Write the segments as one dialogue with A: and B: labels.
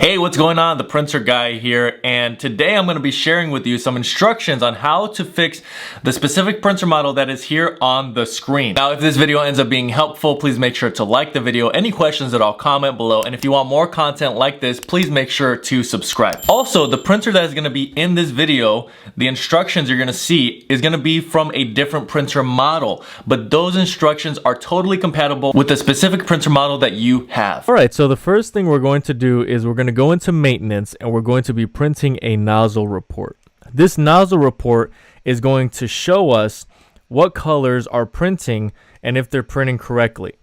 A: Hey, what's going on? The printer guy here, and today I'm going to be sharing with you some instructions on how to fix the specific printer model that is here on the screen. Now, if this video ends up being helpful, please make sure to like the video. Any questions at all, comment below, and if you want more content like this, please make sure to subscribe. Also, the printer that is going to be in this video, the instructions you're going to see is going to be from a different printer model, but those instructions are totally compatible with the specific printer model that you have.
B: All right, so the first thing we're going to do is we're going to go into maintenance and we're going to be printing a nozzle report. This nozzle report is going to show us what colors are printing and if they're printing correctly.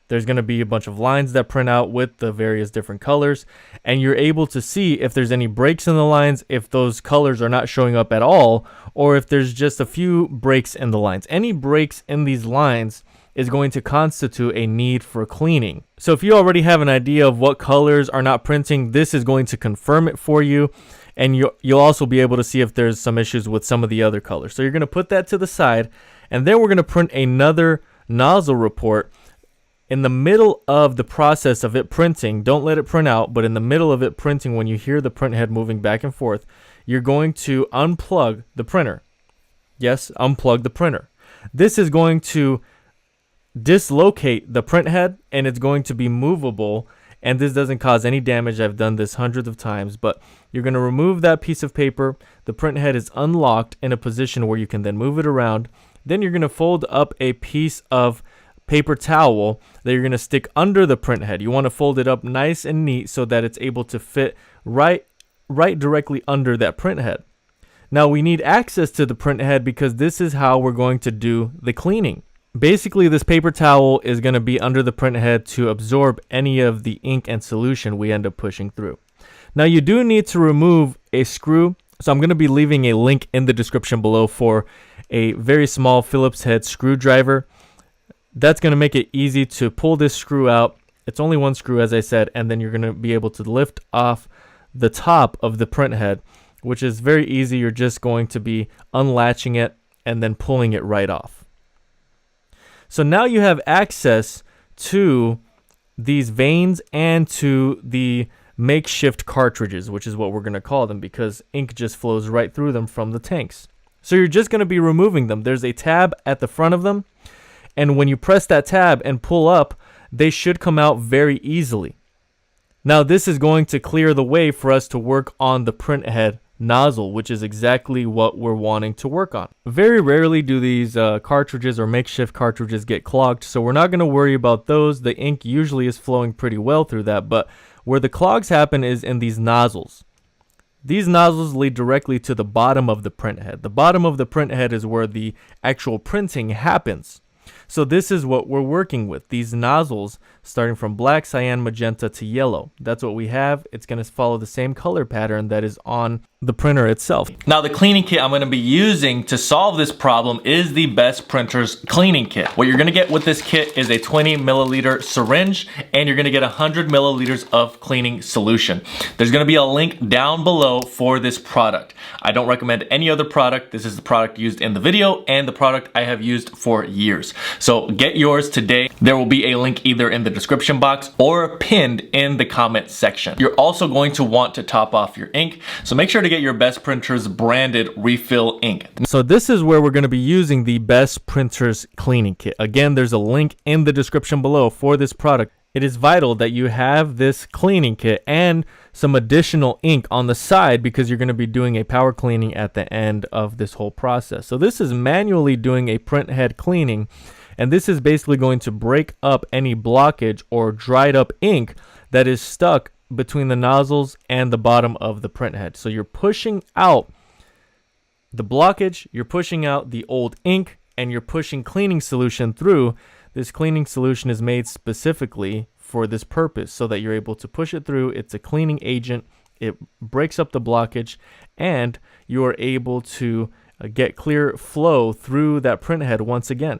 B: There's going to be a bunch of lines that print out with the various different colors, and you're able to see if there's any breaks in the lines, if those colors are not showing up at all, or if there's just a few breaks in the lines. Any breaks in these lines is going to constitute a need for cleaning. So if you already have an idea of what colors are not printing, this is going to confirm it for you, and you'll also be able to see if there's some issues with some of the other colors. So you're going to put that to the side, and then we're going to print another nozzle report. In the middle of the process of it printing, don't let it print out, but in the middle of it printing, when you hear the print head moving back and forth, you're going to unplug the printer. Yes, unplug the printer. This is going to dislocate the print head, and it's going to be movable, and this doesn't cause any damage. I've done this hundreds of times, but you're going to remove that piece of paper. The print head is unlocked in a position where you can then move it around. Then you're going to fold up a piece of paper towel that you're going to stick under the print head. You want to fold it up nice and neat so that it's able to fit right directly under that print head. Now we need access to the print head because this is how we're going to do the cleaning. Basically, this paper towel is going to be under the print head to absorb any of the ink and solution we end up pushing through. Now, you do need to remove a screw, so I'm going to be leaving a link in the description below for a very small Phillips head screwdriver. That's going to make it easy to pull this screw out. It's only one screw, as I said, and then you're going to be able to lift off the top of the print head, which is very easy. You're just going to be unlatching it and then pulling it right off. So now you have access to these vanes and to the makeshift cartridges, which is what we're going to call them because ink just flows right through them from the tanks. So you're just going to be removing them. There's a tab at the front of them, and when you press that tab and pull up, they should come out very easily. Now this is going to clear the way for us to work on the print head nozzle, which is exactly what we're wanting to work on. Very rarely do these cartridges or makeshift cartridges get clogged, so we're not going to worry about those. The ink usually is flowing pretty well through that, but where the clogs happen is in these nozzles. These nozzles lead directly to the bottom of the print head. The bottom of the print head is where the actual printing happens. So this is what we're working with, these nozzles starting from black, cyan, magenta to yellow. That's what we have. It's going to follow the same color pattern that is on the printer itself.
A: Now, the cleaning kit I'm going to be using to solve this problem is the Best Printers cleaning kit. What you're going to get with this kit is a 20 milliliter syringe, and you're going to get 100 milliliters of cleaning solution. There's going to be a link down below for this product. I don't recommend any other product. This is the product used in the video and the product I have used for years. So get yours today. There will be a link either in the description box or pinned in the comment section. You're also going to want to top off your ink, so make sure to get your Best Printers branded refill ink.
B: So this is where we're going to be using the Best Printers cleaning kit. Again, there's a link in the description below for this product. It is vital that you have this cleaning kit and some additional ink on the side because you're going to be doing a power cleaning at the end of this whole process. So this is manually doing a print head cleaning, and this is basically going to break up any blockage or dried up ink that is stuck between the nozzles and the bottom of the print head. So you're pushing out the blockage, you're pushing out the old ink, and you're pushing cleaning solution through. This cleaning solution is made specifically for this purpose so that you're able to push it through. It's a cleaning agent. It breaks up the blockage, and you are able to get clear flow through that print head once again.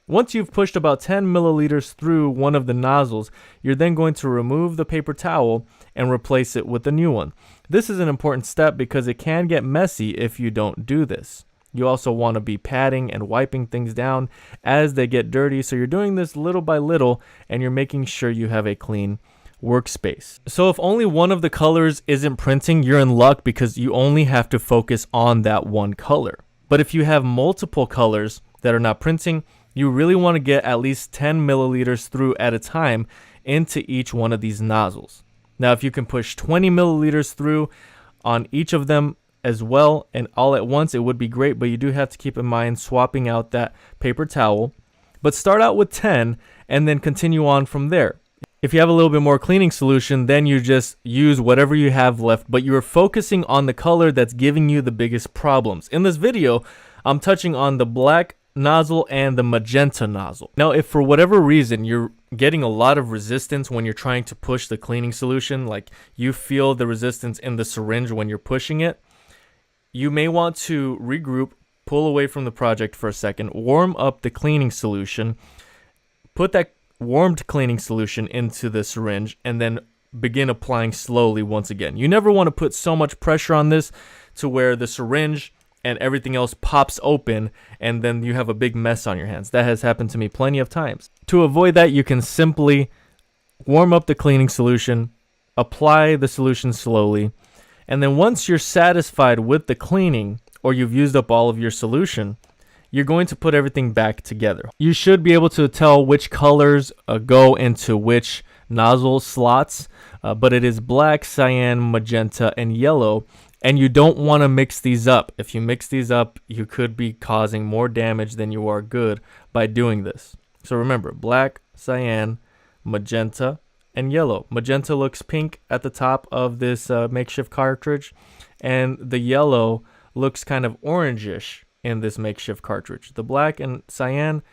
B: Once you've pushed about 10 milliliters through one of the nozzles, you're then going to remove the paper towel and replace it with a new one. This is an important step because it can get messy if you don't do this. You also want to be patting and wiping things down as they get dirty. So you're doing this little by little, and you're making sure you have a clean workspace. So if only one of the colors isn't printing, you're in luck because you only have to focus on that one color. But if you have multiple colors that are not printing, you really want to get at least 10 milliliters through at a time into each one of these nozzles. Now, if you can push 20 milliliters through on each of them as well and all at once, it would be great, but you do have to keep in mind swapping out that paper towel. But start out with 10 and then continue on from there. If you have a little bit more cleaning solution, then you just use whatever you have left, but you're focusing on the color that's giving you the biggest problems. In this video, I'm touching on the black nozzle and the magenta nozzle. Now, if for whatever reason you're getting a lot of resistance when you're trying to push the cleaning solution, like you feel the resistance in the syringe when you're pushing it, you may want to regroup, pull away from the project for a second, warm up the cleaning solution, put that warmed cleaning solution into the syringe, and then begin applying slowly once again. You never want to put so much pressure on this to where the syringe and everything else pops open and then you have a big mess on your hands. That has happened to me plenty of times. To avoid that, you can simply warm up the cleaning solution, apply the solution slowly, and then once you're satisfied with the cleaning or you've used up all of your solution, you're going to put everything back together. You should be able to tell which colors go into which nozzle slots, but it is black, cyan, magenta, and yellow, and you don't want to mix these up. If you mix these up, you could be causing more damage than you are good by doing this. So remember, black, cyan, magenta, and yellow. Magenta looks pink at the top of this makeshift cartridge, and the yellow looks kind of orangish in this makeshift cartridge. The black and cyan,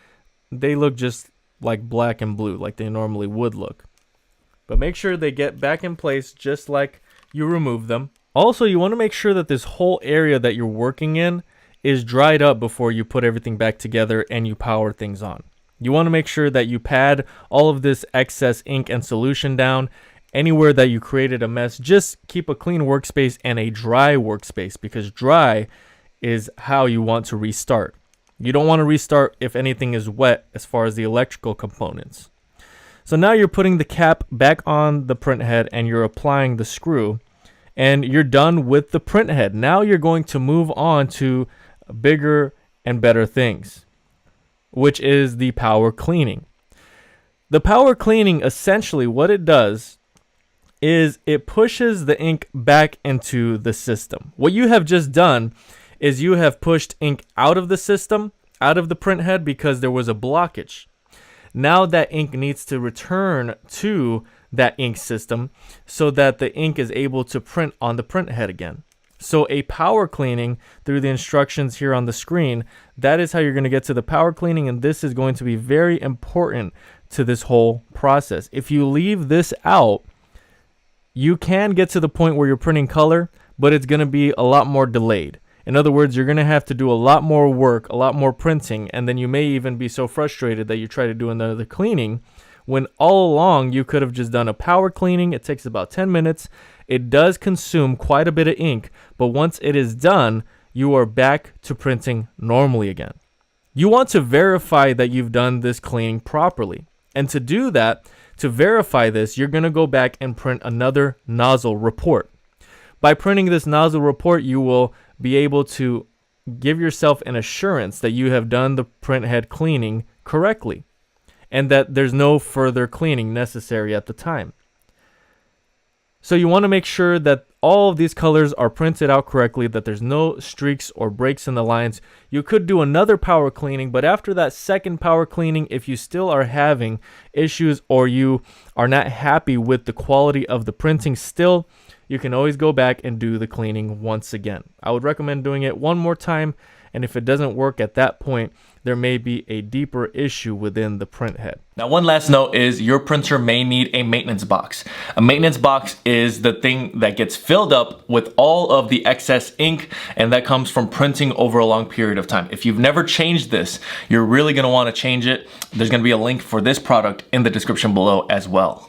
B: they look just like black and blue, like they normally would look. But make sure they get back in place just like you remove them. Also, you want to make sure that this whole area that you're working in is dried up before you put everything back together and you power things on. You want to make sure that you pad all of this excess ink and solution down. Anywhere that you created a mess, just keep a clean workspace and a dry workspace, because dry is how you want to restart. You don't want to restart if anything is wet as far as the electrical components. So now you're putting the cap back on the print head and you're applying the screw, and you're done with the print head. Now you're going to move on to bigger and better things, which is the power cleaning. The power cleaning, essentially what it does is it pushes the ink back into the system. What you have just done is you have pushed ink out of the system, out of the print head, because there was a blockage. Now that ink needs to return to that ink system so that the ink is able to print on the print head again. So a power cleaning, through the instructions here on the screen, that is how you're going to get to the power cleaning, and this is going to be very important to this whole process. If you leave this out, you can get to the point where you're printing color, but it's going to be a lot more delayed. In other words, you're going to have to do a lot more work, a lot more printing, and then you may even be so frustrated that you try to do another cleaning, when all along you could have just done a power cleaning. It takes about 10 minutes. It does consume quite a bit of ink, but once it is done, you are back to printing normally again. You want to verify that you've done this cleaning properly. And to do that, to verify this, you're going to go back and print another nozzle report. By printing this nozzle report, you will be able to give yourself an assurance that you have done the print head cleaning correctly and that there's no further cleaning necessary at the time. So you want to make sure that all of these colors are printed out correctly, that there's no streaks or breaks in the lines. You could do another power cleaning, but after that second power cleaning, if you still are having issues or you are not happy with the quality of the printing still, you can always go back and do the cleaning once again. I would recommend doing it one more time, and if it doesn't work at that point, there may be a deeper issue within the print head.
A: Now, one last note is your printer may need a maintenance box. A maintenance box is the thing that gets filled up with all of the excess ink, and that comes from printing over a long period of time. If you've never changed this, you're really gonna wanna change it. There's gonna be a link for this product in the description below as well.